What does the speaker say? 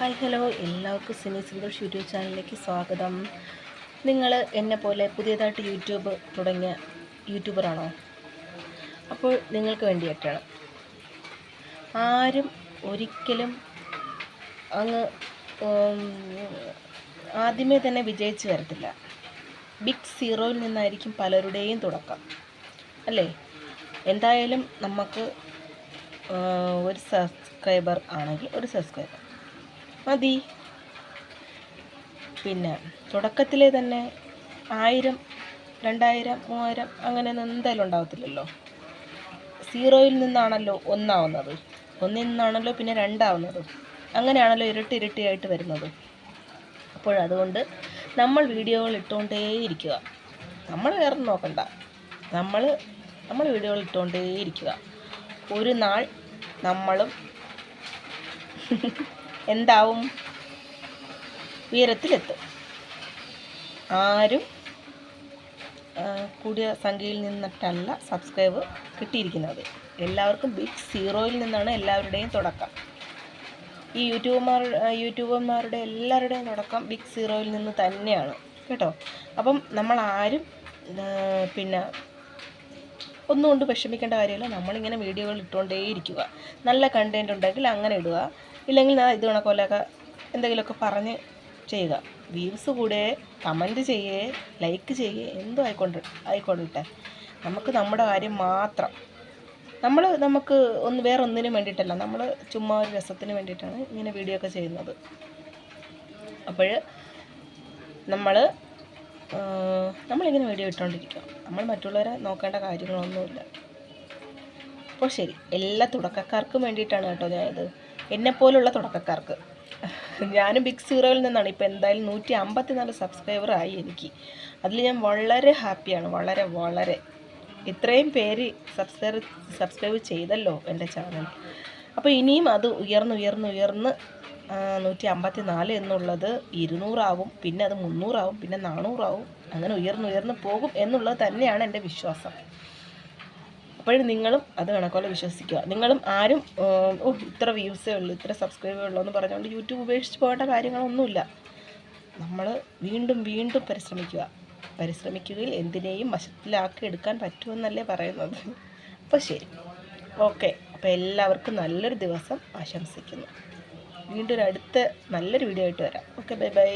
Hi hello, എല്ലാവർക്കും Sini Santhosh YouTube ചാനലിലേക്ക് സ്വാഗതം. നിങ്ങൾ എന്നെപ്പോലെ പുതിയതായിട്ട് യൂട്യൂബ് തുടങ്ങിയ യൂട്യൂബറാണോ? അപ്പോൾ നിങ്ങൾക്ക് വേണ്ടിയിട്ടാണ്. ആരും ഒരിക്കലും അങ്ങ് ആദ്യമേ തന്നെ വിജയിച്ചു വരത്തില്ല. ബിഗ് സീറോയിൽ നിന്നായിരിക്കും പലരുടെയും തുടക്കം, അല്ലേ? എന്തായാലും നമുക്ക് ഒരു സബ്സ്ക്രൈബർ ആണെങ്കിൽ ഒരു സബ്സ്ക്രൈബർ മതി. പിന്നെ തുടക്കത്തിലെ തന്നെ 1000, 2000, 3000 അങ്ങനെയൊന്നും എന്തായാലും ഉണ്ടാകത്തില്ലല്ലോ. സീറോയിൽ നിന്നാണല്ലോ ഒന്നാവുന്നത്, ഒന്നിൽ നിന്നാണല്ലോ പിന്നെ രണ്ടാവുന്നത്, അങ്ങനെയാണല്ലോ ഇരട്ടിയായിട്ട് വരുന്നത്. അപ്പോഴതുകൊണ്ട് നമ്മൾ വീഡിയോകൾ ഇട്ടുകൊണ്ടേയിരിക്കുക. നമ്മൾ വേറെ നോക്കണ്ട, നമ്മൾ വീഡിയോകൾ ഇട്ടുകൊണ്ടേയിരിക്കുക. ഒരു നാൾ നമ്മളും എന്താവും, ഉയരത്തിലെത്തും. ആരും കൂടിയ സംഖ്യയിൽ നിന്നിട്ടല്ല സബ്സ്ക്രൈബ് കിട്ടിയിരിക്കുന്നത്. എല്ലാവർക്കും ബിഗ് സീറോയിൽ നിന്നാണ് എല്ലാവരുടെയും തുടക്കം. ഈ യൂട്യൂബർമാരുടെ എല്ലാവരുടെയും തുടക്കം ബിഗ് സീറോയിൽ നിന്ന് തന്നെയാണ് കേട്ടോ. അപ്പം നമ്മളാരും പിന്നെ ഒന്നുകൊണ്ട് വിഷമിക്കേണ്ട കാര്യമില്ല. നമ്മളിങ്ങനെ വീഡിയോകൾ ഇട്ടുകൊണ്ടേയിരിക്കുക. നല്ല കണ്ടൻറ് ഉണ്ടെങ്കിൽ അങ്ങനെ ഇടുക, ഇല്ലെങ്കിൽ ഇത് കണക്കൊല്ലൊക്കെ എന്തെങ്കിലുമൊക്കെ പറഞ്ഞ് ചെയ്യുക. വ്യൂസ് കൂടെ, കമൻറ്റ് ചെയ്യേ, ലൈക്ക് ചെയ്യേ, എന്തോ ആയിക്കോട്ടെ. നമുക്ക് നമ്മുടെ കാര്യം മാത്രം. നമുക്ക് വേറെ ഒന്നിനും വേണ്ടിയിട്ടല്ല, നമ്മൾ ചുമ്മാ ഒരു രസത്തിന് വേണ്ടിയിട്ടാണ് ഇങ്ങനെ വീഡിയോ ഒക്കെ ചെയ്യുന്നത്. അപ്പോൾ നമ്മളിങ്ങനെ വീഡിയോ ഇട്ടുകൊണ്ടിരിക്കുക. നമ്മൾ മറ്റുള്ളവരെ നോക്കേണ്ട കാര്യങ്ങളൊന്നുമില്ല. അപ്പോൾ ശരി, എല്ലാ തുടക്കക്കാർക്കും വേണ്ടിയിട്ടാണ് കേട്ടോ ഞാനിത്, എന്നെപ്പോലുള്ള തുടക്കക്കാർക്ക്. ഞാനും ബിഗ് സീറോയിൽ നിന്നാണ്. ഇപ്പോൾ എന്തായാലും 154 സബ്സ്ക്രൈബർ ആയി എനിക്ക്. അതിൽ ഞാൻ വളരെ ഹാപ്പിയാണ്, വളരെ. ഇത്രയും പേര് സബ്സ്ക്രൈബ് ചെയ്തല്ലോ എൻ്റെ ചാനൽ. അപ്പോൾ ഇനിയും അത് ഉയർന്ന് 154 എന്നുള്ളത് 200 ആവും, പിന്നെ അത് 300 ആവും, പിന്നെ 400 ആവും. അങ്ങനെ ഉയർന്ന് പോകും എന്നുള്ളത് തന്നെയാണ് എൻ്റെ വിശ്വാസം. അപ്പോഴും നിങ്ങളും അത് കണക്കോലെ വിശ്വസിക്കുക. നിങ്ങളും ആരും ഇത്ര വ്യൂസേ ഉള്ളൂ, ഇത്ര സബ്സ്ക്രൈബേ ഉള്ളൂ എന്ന് പറഞ്ഞുകൊണ്ട് യൂട്യൂബ് ഉപേക്ഷിച്ച് പോകേണ്ട കാര്യങ്ങളൊന്നുമില്ല. നമ്മൾ വീണ്ടും പരിശ്രമിക്കുകയിൽ എന്തിനേയും വശത്തിലാക്കി എടുക്കാൻ പറ്റുമെന്നല്ലേ പറയുന്നത്. അപ്പോൾ ശരി, ഓക്കെ. അപ്പോൾ എല്ലാവർക്കും നല്ലൊരു ദിവസം ആശംസിക്കുന്നു. വീണ്ടും അടുത്ത നല്ലൊരു വീഡിയോ ആയിട്ട് വരാം. Okay, by.